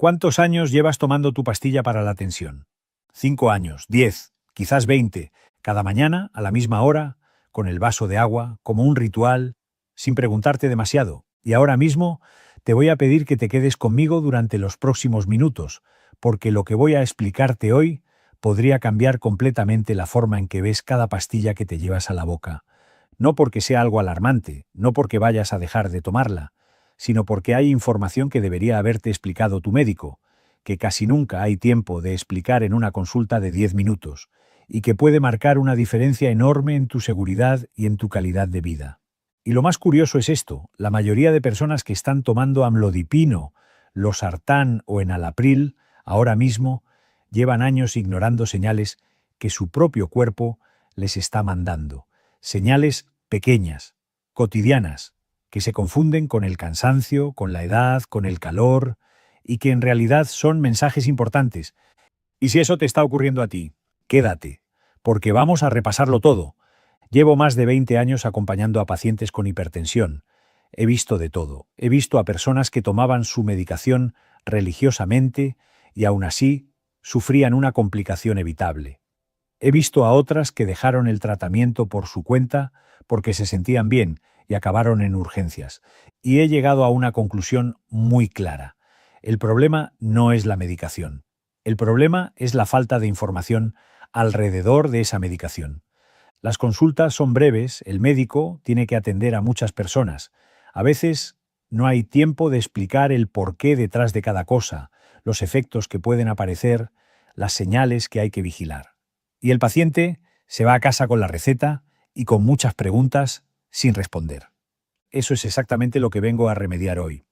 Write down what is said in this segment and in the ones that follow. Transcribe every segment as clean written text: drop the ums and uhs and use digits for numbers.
¿Cuántos años llevas tomando tu pastilla para la tensión? 5 años, 10, quizás 20, cada mañana, a la misma hora, con el vaso de agua, como un ritual, sin preguntarte demasiado. Y ahora mismo te voy a pedir que te quedes conmigo durante los próximos minutos, porque lo que voy a explicarte hoy podría cambiar completamente la forma en que ves cada pastilla que te llevas a la boca. No porque sea algo alarmante, no porque vayas a dejar de tomarla, sino porque hay información que debería haberte explicado tu médico, que casi nunca hay tiempo de explicar en una consulta de 10 minutos, y que puede marcar una diferencia enorme en tu seguridad y en tu calidad de vida. Y lo más curioso es esto: la mayoría de personas que están tomando amlodipino, losartán o enalapril ahora mismo llevan años ignorando señales que su propio cuerpo les está mandando. Señales pequeñas, cotidianas, que se confunden con el cansancio, con la edad, con el calor, y que en realidad son mensajes importantes. Y si eso te está ocurriendo a ti, quédate, porque vamos a repasarlo todo. Llevo más de 20 años acompañando a pacientes con hipertensión. He visto de todo. He visto a personas que tomaban su medicación religiosamente y aún así sufrían una complicación evitable. He visto a otras que dejaron el tratamiento por su cuenta porque se sentían bien y acabaron en urgencias. Y he llegado a una conclusión muy clara. El problema no es la medicación. El problema es la falta de información alrededor de esa medicación. Las consultas son breves, el médico tiene que atender a muchas personas. A veces no hay tiempo de explicar el porqué detrás de cada cosa, los efectos que pueden aparecer, las señales que hay que vigilar. Y el paciente se va a casa con la receta y con muchas preguntas sin responder. Eso es exactamente lo que vengo a remediar hoy.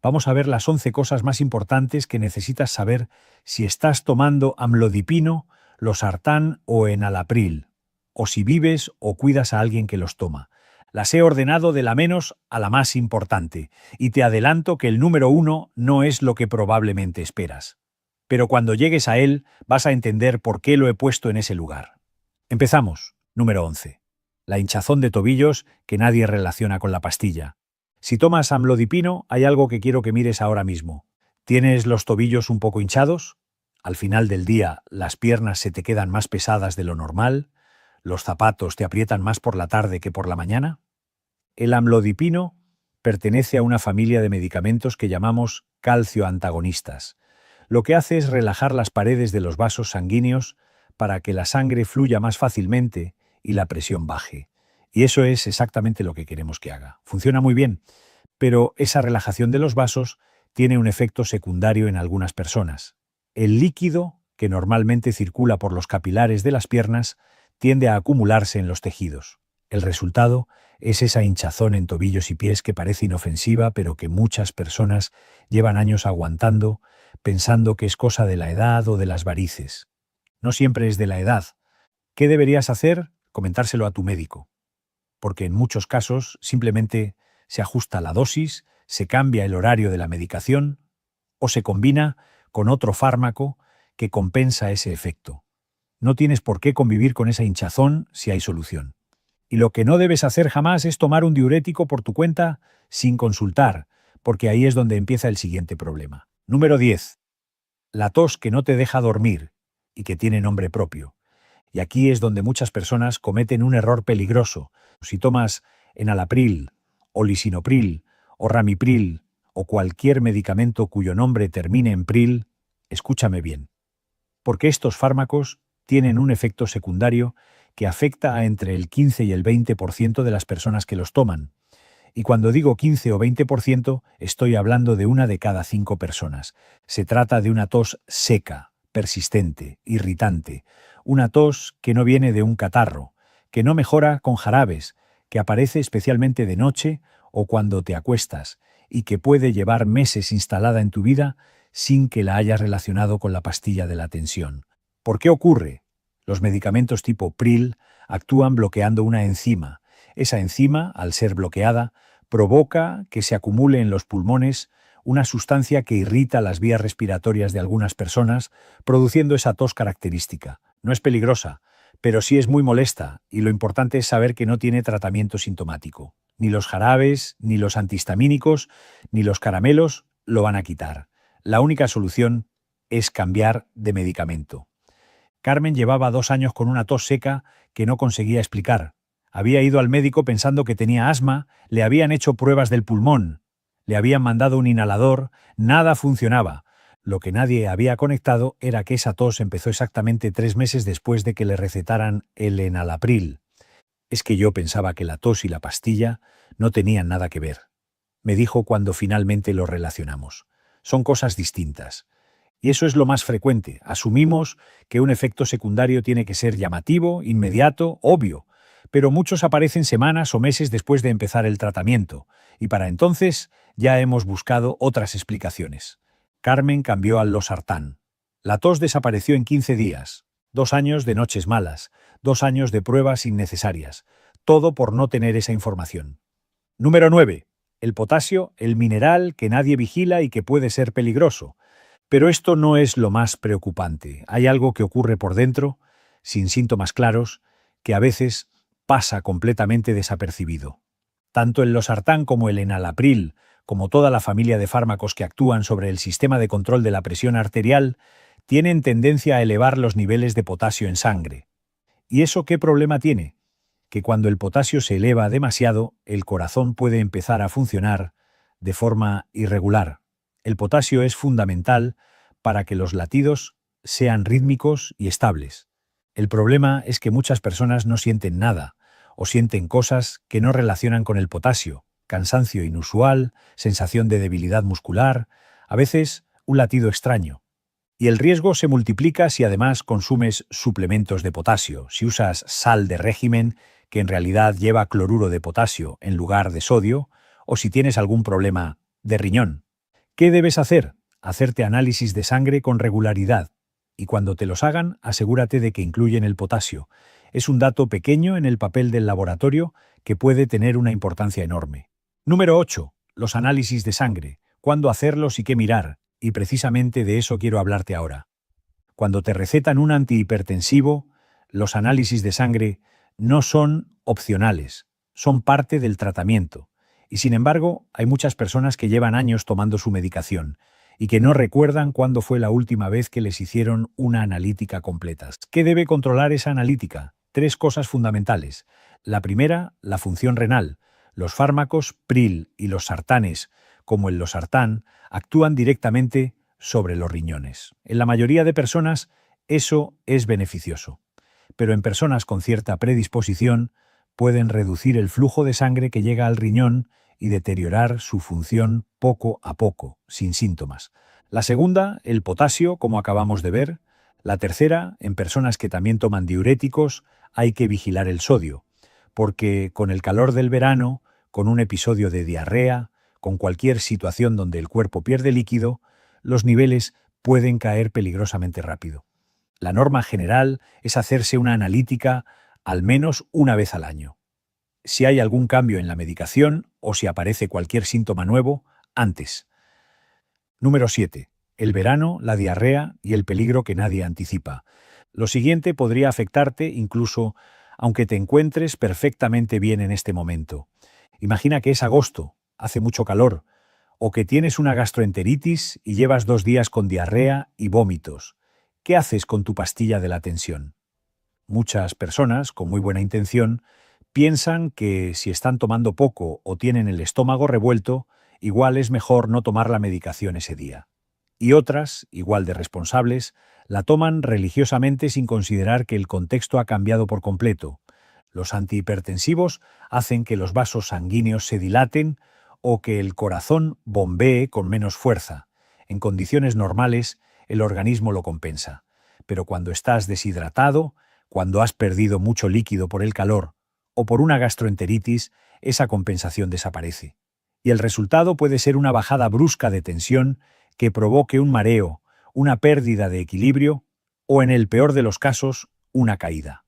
Vamos a ver las 11 cosas más importantes que necesitas saber si estás tomando amlodipino, losartán o enalapril, o si vives o cuidas a alguien que los toma. Las he ordenado de la menos a la más importante, y te adelanto que el número 1 no es lo que probablemente esperas. Pero cuando llegues a él, vas a entender por qué lo he puesto en ese lugar. Empezamos. Número 11. La hinchazón de tobillos que nadie relaciona con la pastilla. Si tomas amlodipino, hay algo que quiero que mires ahora mismo. ¿Tienes los tobillos un poco hinchados? Al final del día, las piernas se te quedan más pesadas de lo normal. ¿Los zapatos te aprietan más por la tarde que por la mañana? El amlodipino pertenece a una familia de medicamentos que llamamos calcioantagonistas. Lo que hace es relajar las paredes de los vasos sanguíneos para que la sangre fluya más fácilmente y la presión baje. Y eso es exactamente lo que queremos que haga. Funciona muy bien, pero esa relajación de los vasos tiene un efecto secundario en algunas personas. El líquido, que normalmente circula por los capilares de las piernas, tiende a acumularse en los tejidos. El resultado es esa hinchazón en tobillos y pies que parece inofensiva, pero que muchas personas llevan años aguantando, pensando que es cosa de la edad o de las varices. No siempre es de la edad. ¿Qué deberías hacer? Comentárselo a tu médico. Porque en muchos casos simplemente se ajusta la dosis, se cambia el horario de la medicación o se combina con otro fármaco que compensa ese efecto. No tienes por qué convivir con esa hinchazón si hay solución. Y lo que no debes hacer jamás es tomar un diurético por tu cuenta sin consultar, porque ahí es donde empieza el siguiente problema. Número 10. La tos que no te deja dormir y que tiene nombre propio. Y aquí es donde muchas personas cometen un error peligroso. Si tomas enalapril, o lisinopril, o ramipril, o cualquier medicamento cuyo nombre termine en pril, escúchame bien. Porque estos fármacos tienen un efecto secundario que afecta a entre el 15 y el 20% de las personas que los toman. Y cuando digo 15 o 20%, estoy hablando de 1 de cada 5 personas. Se trata de una tos seca, persistente, irritante, una tos que no viene de un catarro, que no mejora con jarabes, que aparece especialmente de noche o cuando te acuestas, y que puede llevar meses instalada en tu vida sin que la hayas relacionado con la pastilla de la tensión. ¿Por qué ocurre? Los medicamentos tipo pril actúan bloqueando una enzima. Esa enzima, al ser bloqueada, provoca que se acumule en los pulmones una sustancia que irrita las vías respiratorias de algunas personas, produciendo esa tos característica. No es peligrosa, pero sí es muy molesta, y lo importante es saber que no tiene tratamiento sintomático. Ni los jarabes, ni los antihistamínicos, ni los caramelos lo van a quitar. La única solución es cambiar de medicamento. Carmen llevaba 2 años con una tos seca que no conseguía explicar. Había ido al médico pensando que tenía asma, le habían hecho pruebas del pulmón, le habían mandado un inhalador, nada funcionaba. Lo que nadie había conectado era que esa tos empezó exactamente 3 meses después de que le recetaran el enalapril. Es que yo pensaba que la tos y la pastilla no tenían nada que ver. Me dijo cuando finalmente lo relacionamos. Son cosas distintas. Y eso es lo más frecuente. Asumimos que un efecto secundario tiene que ser llamativo, inmediato, obvio, pero muchos aparecen semanas o meses después de empezar el tratamiento, y para entonces ya hemos buscado otras explicaciones. Carmen cambió al losartán. La tos desapareció en 15 días. 2 años de noches malas, 2 años de pruebas innecesarias, todo por no tener esa información. Número 9. El potasio, el mineral que nadie vigila y que puede ser peligroso. Pero esto no es lo más preocupante. Hay algo que ocurre por dentro, sin síntomas claros, que a veces pasa completamente desapercibido. Tanto el losartán como el enalapril, como toda la familia de fármacos que actúan sobre el sistema de control de la presión arterial, tienen tendencia a elevar los niveles de potasio en sangre. ¿Y eso qué problema tiene? Que cuando el potasio se eleva demasiado, el corazón puede empezar a funcionar de forma irregular. El potasio es fundamental para que los latidos sean rítmicos y estables. El problema es que muchas personas no sienten nada, o sienten cosas que no relacionan con el potasio: cansancio inusual, sensación de debilidad muscular, a veces un latido extraño. Y el riesgo se multiplica si además consumes suplementos de potasio, si usas sal de régimen, que en realidad lleva cloruro de potasio en lugar de sodio, o si tienes algún problema de riñón. ¿Qué debes hacer? Hacerte análisis de sangre con regularidad. Y cuando te los hagan, asegúrate de que incluyen el potasio. Es un dato pequeño en el papel del laboratorio que puede tener una importancia enorme. Número 8. Los análisis de sangre. ¿Cuándo hacerlos y qué mirar? Y precisamente de eso quiero hablarte ahora. Cuando te recetan un antihipertensivo, los análisis de sangre no son opcionales, son parte del tratamiento. Y sin embargo, hay muchas personas que llevan años tomando su medicación y que no recuerdan cuándo fue la última vez que les hicieron una analítica completa. ¿Qué debe controlar esa analítica? 3 cosas fundamentales. La primera, la función renal. Los fármacos pril y los sartanes, como el losartán, actúan directamente sobre los riñones. En la mayoría de personas eso es beneficioso, pero en personas con cierta predisposición pueden reducir el flujo de sangre que llega al riñón y deteriorar su función poco a poco, sin síntomas. La segunda, el potasio, como acabamos de ver. La tercera, en personas que también toman diuréticos, hay que vigilar el sodio, porque con el calor del verano, con un episodio de diarrea, con cualquier situación donde el cuerpo pierde líquido, los niveles pueden caer peligrosamente rápido. La norma general es hacerse una analítica al menos una vez al año. Si hay algún cambio en la medicación o si aparece cualquier síntoma nuevo, antes. Número 7. El verano, la diarrea y el peligro que nadie anticipa. Lo siguiente podría afectarte incluso aunque te encuentres perfectamente bien en este momento. Imagina que es agosto, hace mucho calor, o que tienes una gastroenteritis y llevas 2 días con diarrea y vómitos. ¿Qué haces con tu pastilla de la tensión? Muchas personas, con muy buena intención, piensan que si están tomando poco o tienen el estómago revuelto, igual es mejor no tomar la medicación ese día. Y otras, igual de responsables, la toman religiosamente sin considerar que el contexto ha cambiado por completo. Los antihipertensivos hacen que los vasos sanguíneos se dilaten o que el corazón bombee con menos fuerza. En condiciones normales, el organismo lo compensa. Pero cuando estás deshidratado, cuando has perdido mucho líquido por el calor o por una gastroenteritis, esa compensación desaparece. Y el resultado puede ser una bajada brusca de tensión que provoque un mareo, una pérdida de equilibrio o, en el peor de los casos, una caída.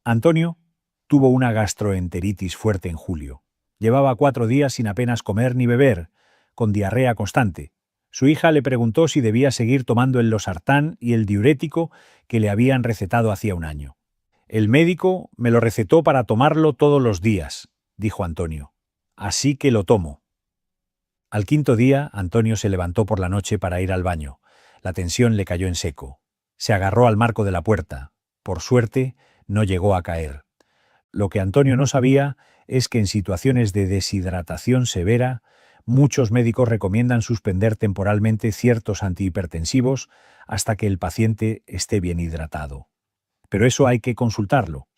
Antonio tuvo una gastroenteritis fuerte en julio. Llevaba 4 días sin apenas comer ni beber, con diarrea constante. Su hija le preguntó si debía seguir tomando el losartán y el diurético que le habían recetado hacía un año. El médico me lo recetó para tomarlo todos los días, dijo Antonio. Así que lo tomo. Al quinto día, Antonio se levantó por la noche para ir al baño. La tensión le cayó en seco. Se agarró al marco de la puerta. Por suerte, no llegó a caer. Lo que Antonio no sabía es que en situaciones de deshidratación severa, muchos médicos recomiendan suspender temporalmente ciertos antihipertensivos hasta que el paciente esté bien hidratado. Pero eso hay que consultarlo,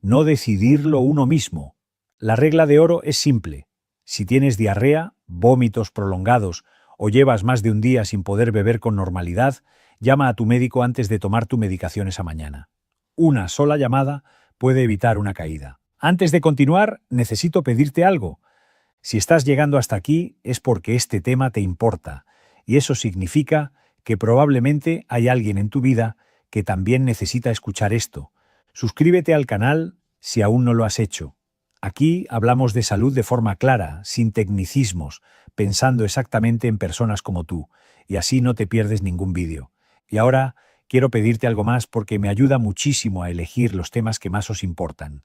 no decidirlo uno mismo. La regla de oro es simple. Si tienes diarrea, vómitos prolongados o llevas más de un día sin poder beber con normalidad, llama a tu médico antes de tomar tu medicación esa mañana. Una sola llamada puede evitar una caída. Antes de continuar, necesito pedirte algo. Si estás llegando hasta aquí es porque este tema te importa, y eso significa que probablemente hay alguien en tu vida que también necesita escuchar esto. Suscríbete al canal si aún no lo has hecho. Aquí hablamos de salud de forma clara, sin tecnicismos, pensando exactamente en personas como tú, y así no te pierdes ningún vídeo. Y ahora quiero pedirte algo más porque me ayuda muchísimo a elegir los temas que más os importan.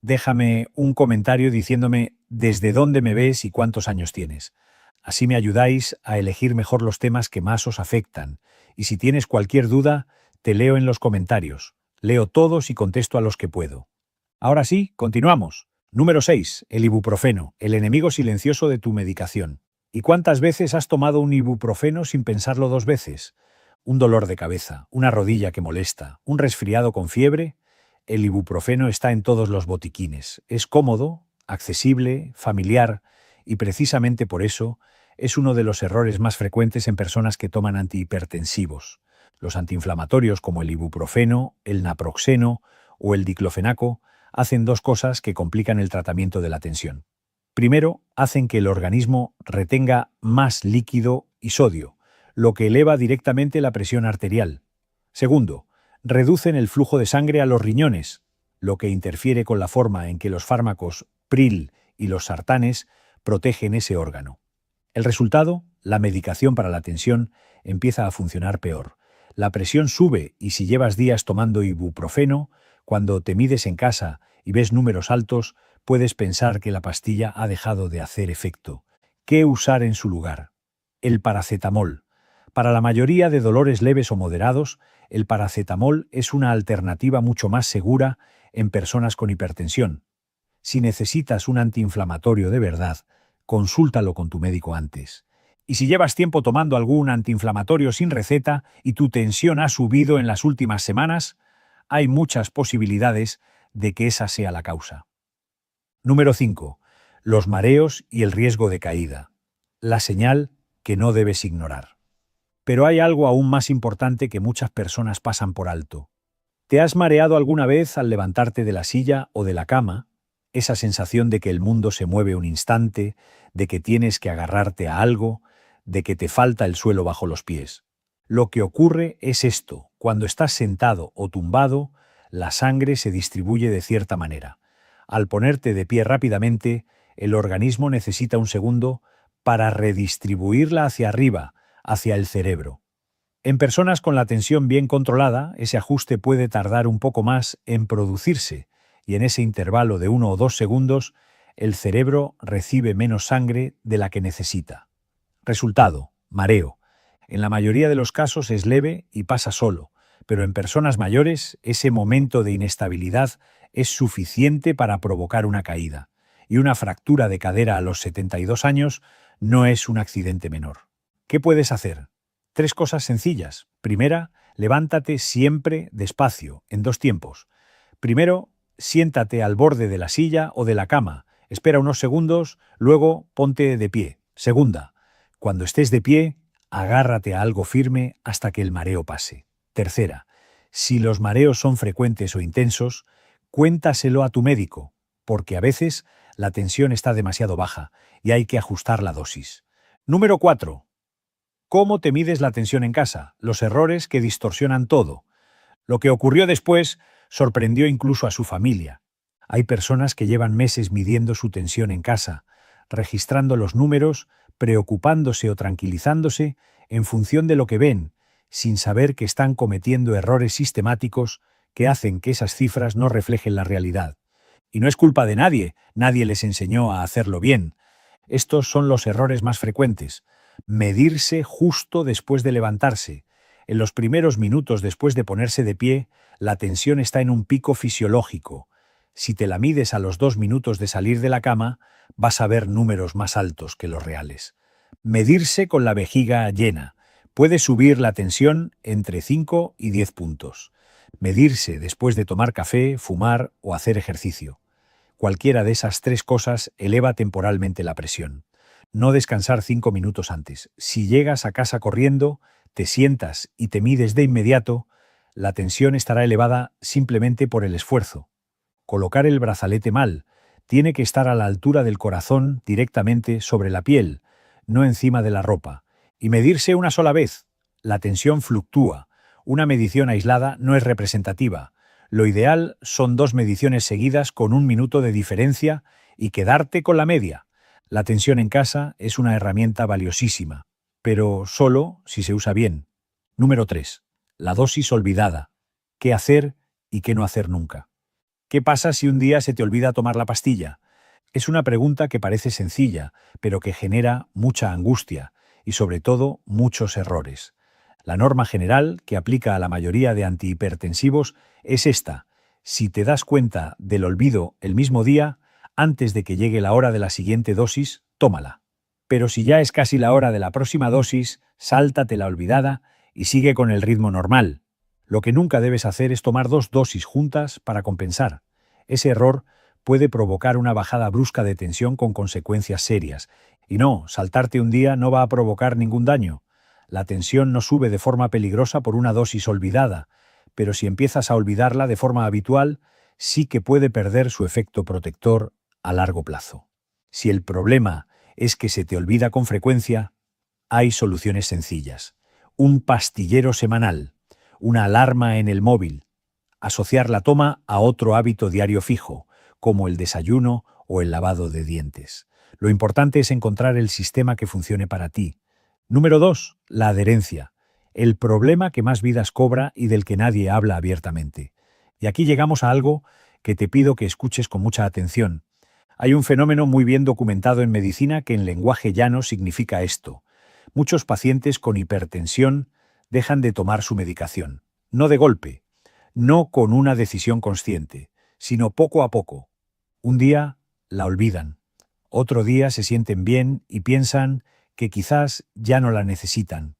Déjame un comentario diciéndome desde dónde me ves y cuántos años tienes. Así me ayudáis a elegir mejor los temas que más os afectan. Y si tienes cualquier duda, te leo en los comentarios. Leo todos y contesto a los que puedo. Ahora sí, continuamos. Número 6. El ibuprofeno, el enemigo silencioso de tu medicación. ¿Y cuántas veces has tomado un ibuprofeno sin pensarlo dos veces? ¿Un dolor de cabeza, una rodilla que molesta, un resfriado con fiebre? El ibuprofeno está en todos los botiquines. Es cómodo, accesible, familiar, y precisamente por eso es uno de los errores más frecuentes en personas que toman antihipertensivos. Los antiinflamatorios como el ibuprofeno, el naproxeno o el diclofenaco hacen dos cosas que complican el tratamiento de la tensión. Primero, hacen que el organismo retenga más líquido y sodio, lo que eleva directamente la presión arterial. Segundo, reducen el flujo de sangre a los riñones, lo que interfiere con la forma en que los fármacos PRIL y los sartanes protegen ese órgano. El resultado, la medicación para la tensión empieza a funcionar peor. La presión sube y si llevas días tomando ibuprofeno, cuando te mides en casa y ves números altos, puedes pensar que la pastilla ha dejado de hacer efecto. ¿Qué usar en su lugar? El paracetamol. Para la mayoría de dolores leves o moderados, el paracetamol es una alternativa mucho más segura en personas con hipertensión. Si necesitas un antiinflamatorio de verdad, consúltalo con tu médico antes. Y si llevas tiempo tomando algún antiinflamatorio sin receta y tu tensión ha subido en las últimas semanas, hay muchas posibilidades de que esa sea la causa. Número 5. Los mareos y el riesgo de caída. La señal que no debes ignorar. Pero hay algo aún más importante que muchas personas pasan por alto. ¿Te has mareado alguna vez al levantarte de la silla o de la cama? Esa sensación de que el mundo se mueve un instante, de que tienes que agarrarte a algo, de que te falta el suelo bajo los pies. Lo que ocurre es esto: cuando estás sentado o tumbado, la sangre se distribuye de cierta manera. Al ponerte de pie rápidamente, el organismo necesita un segundo para redistribuirla hacia arriba, hacia el cerebro. En personas con la tensión bien controlada, ese ajuste puede tardar un poco más en producirse, y en ese intervalo de 1 o 2 segundos, el cerebro recibe menos sangre de la que necesita. Resultado: mareo. En la mayoría de los casos es leve y pasa solo, pero en personas mayores ese momento de inestabilidad es suficiente para provocar una caída, y una fractura de cadera a los 72 años no es un accidente menor. ¿Qué puedes hacer? 3 cosas sencillas. Primera, levántate siempre despacio, en 2 tiempos. Primero, siéntate al borde de la silla o de la cama, espera unos segundos, luego ponte de pie. Segunda, cuando estés de pie, agárrate a algo firme hasta que el mareo pase. Tercera, si los mareos son frecuentes o intensos, cuéntaselo a tu médico, porque a veces la tensión está demasiado baja y hay que ajustar la dosis. Número 4. ¿Cómo te mides la tensión en casa? Los errores que distorsionan todo. Lo que ocurrió después sorprendió incluso a su familia. Hay personas que llevan meses midiendo su tensión en casa, registrando los números, preocupándose o tranquilizándose en función de lo que ven, sin saber que están cometiendo errores sistemáticos que hacen que esas cifras no reflejen la realidad. Y no es culpa de nadie, nadie les enseñó a hacerlo bien. Estos son los errores más frecuentes. Medirse justo después de levantarse. En los primeros minutos después de ponerse de pie, la tensión está en un pico fisiológico. Si te la mides a los 2 minutos de salir de la cama, vas a ver números más altos que los reales. Medirse con la vejiga llena. Puede subir la tensión entre 5 y 10 puntos. Medirse después de tomar café, fumar o hacer ejercicio. Cualquiera de esas 3 cosas eleva temporalmente la presión. No descansar 5 minutos antes. Si llegas a casa corriendo, te sientas y te mides de inmediato, la tensión estará elevada simplemente por el esfuerzo. Colocar el brazalete mal. Tiene que estar a la altura del corazón, directamente sobre la piel, no encima de la ropa. Y medirse una sola vez. La tensión fluctúa. Una medición aislada no es representativa. Lo ideal son 2 mediciones seguidas con 1 minuto de diferencia y quedarte con la media. La tensión en casa es una herramienta valiosísima, pero solo si se usa bien. Número 3. La dosis olvidada. ¿Qué hacer y qué no hacer nunca? ¿Qué pasa si un día se te olvida tomar la pastilla? Es una pregunta que parece sencilla, pero que genera mucha angustia y sobre todo muchos errores. La norma general que aplica a la mayoría de antihipertensivos es esta: si te das cuenta del olvido el mismo día, antes de que llegue la hora de la siguiente dosis, tómala. Pero si ya es casi la hora de la próxima dosis, sáltate la olvidada y sigue con el ritmo normal. Lo que nunca debes hacer es tomar 2 dosis juntas para compensar. Ese error puede provocar una bajada brusca de tensión con consecuencias serias. Y no, saltarte un día no va a provocar ningún daño. La tensión no sube de forma peligrosa por una dosis olvidada, pero si empiezas a olvidarla de forma habitual, sí que puede perder su efecto protector a largo plazo. Si el problema es que se te olvida con frecuencia, hay soluciones sencillas. Un pastillero semanal, una alarma en el móvil, asociar la toma a otro hábito diario fijo, como el desayuno o el lavado de dientes. Lo importante es encontrar el sistema que funcione para ti. Número 2. La adherencia. El problema que más vidas cobra y del que nadie habla abiertamente. Y aquí llegamos a algo que te pido que escuches con mucha atención. Hay un fenómeno muy bien documentado en medicina que en lenguaje llano significa esto. Muchos pacientes con hipertensión dejan de tomar su medicación. No de golpe, no con una decisión consciente, sino poco a poco. Un día la olvidan. Otro día se sienten bien y piensan que quizás ya no la necesitan.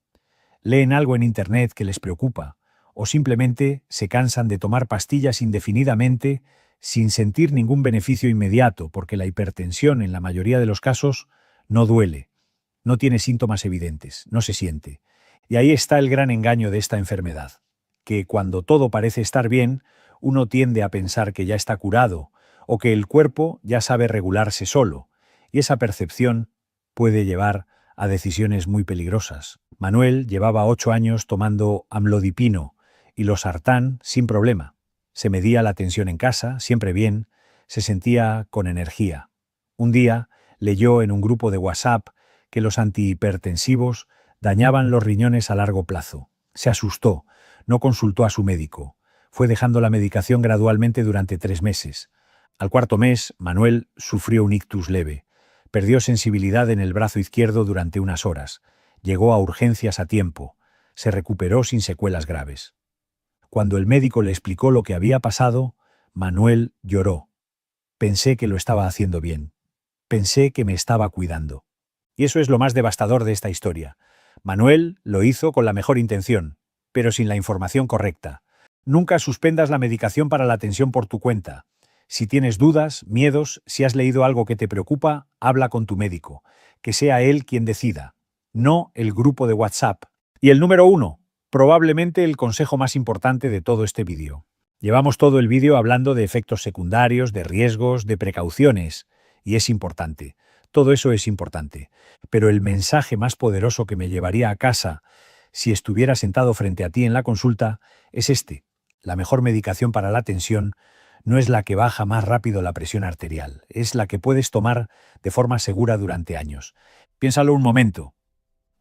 Leen algo en internet que les preocupa, o simplemente se cansan de tomar pastillas indefinidamente sin sentir ningún beneficio inmediato, porque la hipertensión en la mayoría de los casos no duele, no tiene síntomas evidentes, no se siente. Y ahí está el gran engaño de esta enfermedad, que cuando todo parece estar bien, uno tiende a pensar que ya está curado, o que el cuerpo ya sabe regularse solo, y esa percepción puede llevar a decisiones muy peligrosas. Manuel llevaba 8 años tomando amlodipino y losartán sin problema. Se medía la tensión en casa, siempre bien, se sentía con energía. Un día leyó en un grupo de WhatsApp que los antihipertensivos dañaban los riñones a largo plazo. Se asustó, no consultó a su médico. Fue dejando la medicación gradualmente durante 3 meses. Al 4.º mes, Manuel sufrió un ictus leve. Perdió sensibilidad en el brazo izquierdo durante unas horas. Llegó a urgencias a tiempo. Se recuperó sin secuelas graves. Cuando el médico le explicó lo que había pasado, Manuel lloró. Pensé que lo estaba haciendo bien. Pensé que me estaba cuidando. Y eso es lo más devastador de esta historia. Manuel lo hizo con la mejor intención, pero sin la información correcta. Nunca suspendas la medicación para la tensión por tu cuenta. Si tienes dudas, miedos, si has leído algo que te preocupa, habla con tu médico. Que sea él quien decida, no el grupo de WhatsApp. Y el número 1, probablemente el consejo más importante de todo este vídeo. Llevamos todo el vídeo hablando de efectos secundarios, de riesgos, de precauciones, y es importante. Todo eso es importante. Pero el mensaje más poderoso que me llevaría a casa, si estuviera sentado frente a ti en la consulta, es este. La mejor medicación para la tensión no es la que baja más rápido la presión arterial, es la que puedes tomar de forma segura durante años. Piénsalo un momento.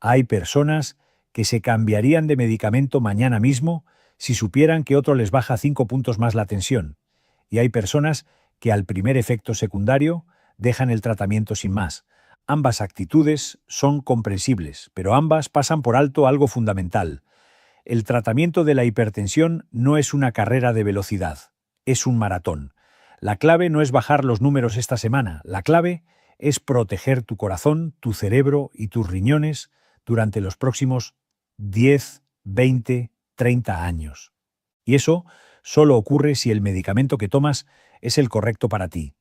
Hay personas que se cambiarían de medicamento mañana mismo si supieran que otro les baja 5 puntos más la tensión. Y hay personas que al primer efecto secundario dejan el tratamiento sin más. Ambas actitudes son comprensibles, pero ambas pasan por alto algo fundamental. El tratamiento de la hipertensión no es una carrera de velocidad, es un maratón. La clave no es bajar los números esta semana, la clave es proteger tu corazón, tu cerebro y tus riñones durante los próximos 10, 20, 30 años. Y eso solo ocurre si el medicamento que tomas es el correcto para ti,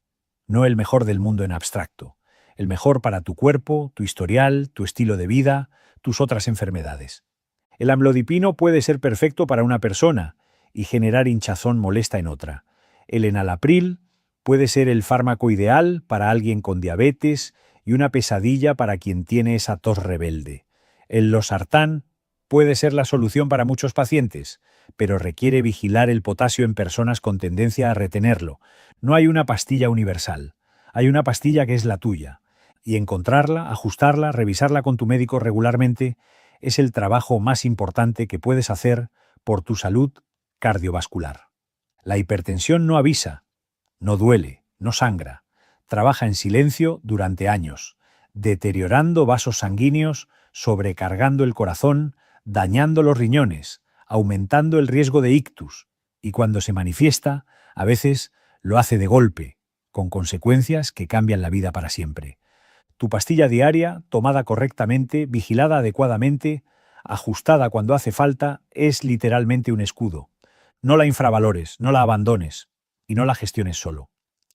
no el mejor del mundo en abstracto, el mejor para tu cuerpo, tu historial, tu estilo de vida, tus otras enfermedades. El amlodipino puede ser perfecto para una persona y generar hinchazón molesta en otra. El enalapril puede ser el fármaco ideal para alguien con diabetes y una pesadilla para quien tiene esa tos rebelde. El losartán puede ser la solución para muchos pacientes, pero requiere vigilar el potasio en personas con tendencia a retenerlo. No hay una pastilla universal, hay una pastilla que es la tuya. Y encontrarla, ajustarla, revisarla con tu médico regularmente es el trabajo más importante que puedes hacer por tu salud cardiovascular. La hipertensión no avisa, no duele, no sangra, trabaja en silencio durante años, deteriorando vasos sanguíneos, sobrecargando el corazón, dañando los riñones, aumentando el riesgo de ictus, y cuando se manifiesta, a veces lo hace de golpe, con consecuencias que cambian la vida para siempre. Tu pastilla diaria, tomada correctamente, vigilada adecuadamente, ajustada cuando hace falta, es literalmente un escudo. No la infravalores, no la abandones y no la gestiones solo.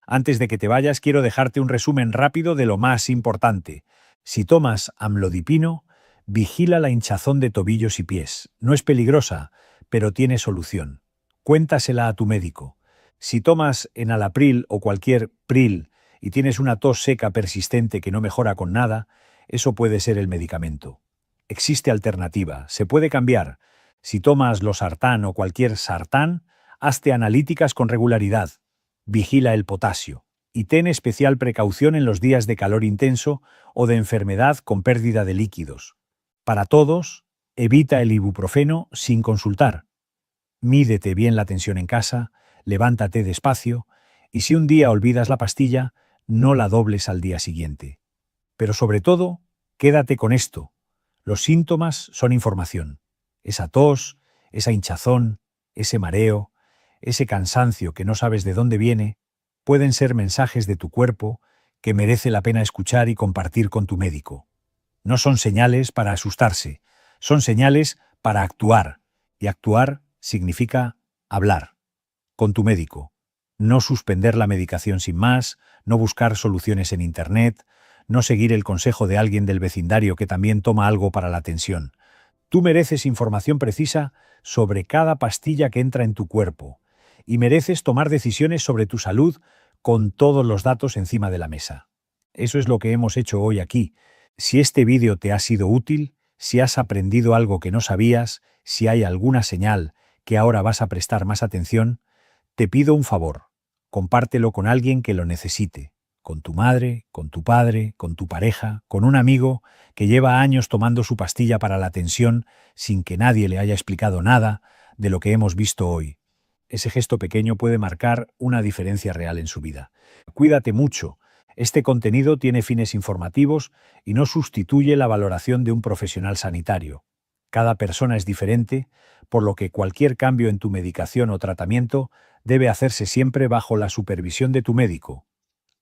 Antes de que te vayas, quiero dejarte un resumen rápido de lo más importante. Si tomas amlodipino, vigila la hinchazón de tobillos y pies. No es peligrosa, pero tiene solución. Cuéntasela a tu médico. Si tomas enalapril o cualquier pril y tienes una tos seca persistente que no mejora con nada, eso puede ser el medicamento. Existe alternativa, se puede cambiar. Si tomas losartán o cualquier sartán, hazte analíticas con regularidad. Vigila el potasio. Y ten especial precaución en los días de calor intenso o de enfermedad con pérdida de líquidos. Para todos, evita el ibuprofeno sin consultar. Mídete bien la tensión en casa, levántate despacio, y si un día olvidas la pastilla, no la dobles al día siguiente. Pero sobre todo, quédate con esto. Los síntomas son información. Esa tos, esa hinchazón, ese mareo, ese cansancio que no sabes de dónde viene, pueden ser mensajes de tu cuerpo que merece la pena escuchar y compartir con tu médico. No son señales para asustarse, son señales para actuar, y actuar significa hablar con tu médico. No suspender la medicación sin más, no buscar soluciones en Internet, no seguir el consejo de alguien del vecindario que también toma algo para la tensión. Tú mereces información precisa sobre cada pastilla que entra en tu cuerpo y mereces tomar decisiones sobre tu salud con todos los datos encima de la mesa. Eso es lo que hemos hecho hoy aquí. Si este vídeo te ha sido útil, si has aprendido algo que no sabías, si hay alguna señal que ahora vas a prestar más atención, te pido un favor, compártelo con alguien que lo necesite, con tu madre, con tu padre, con tu pareja, con un amigo que lleva años tomando su pastilla para la tensión sin que nadie le haya explicado nada de lo que hemos visto hoy. Ese gesto pequeño puede marcar una diferencia real en su vida. Cuídate mucho. Este contenido tiene fines informativos y no sustituye la valoración de un profesional sanitario. Cada persona es diferente, por lo que cualquier cambio en tu medicación o tratamiento debe hacerse siempre bajo la supervisión de tu médico.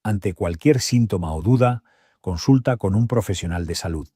Ante cualquier síntoma o duda, consulta con un profesional de salud.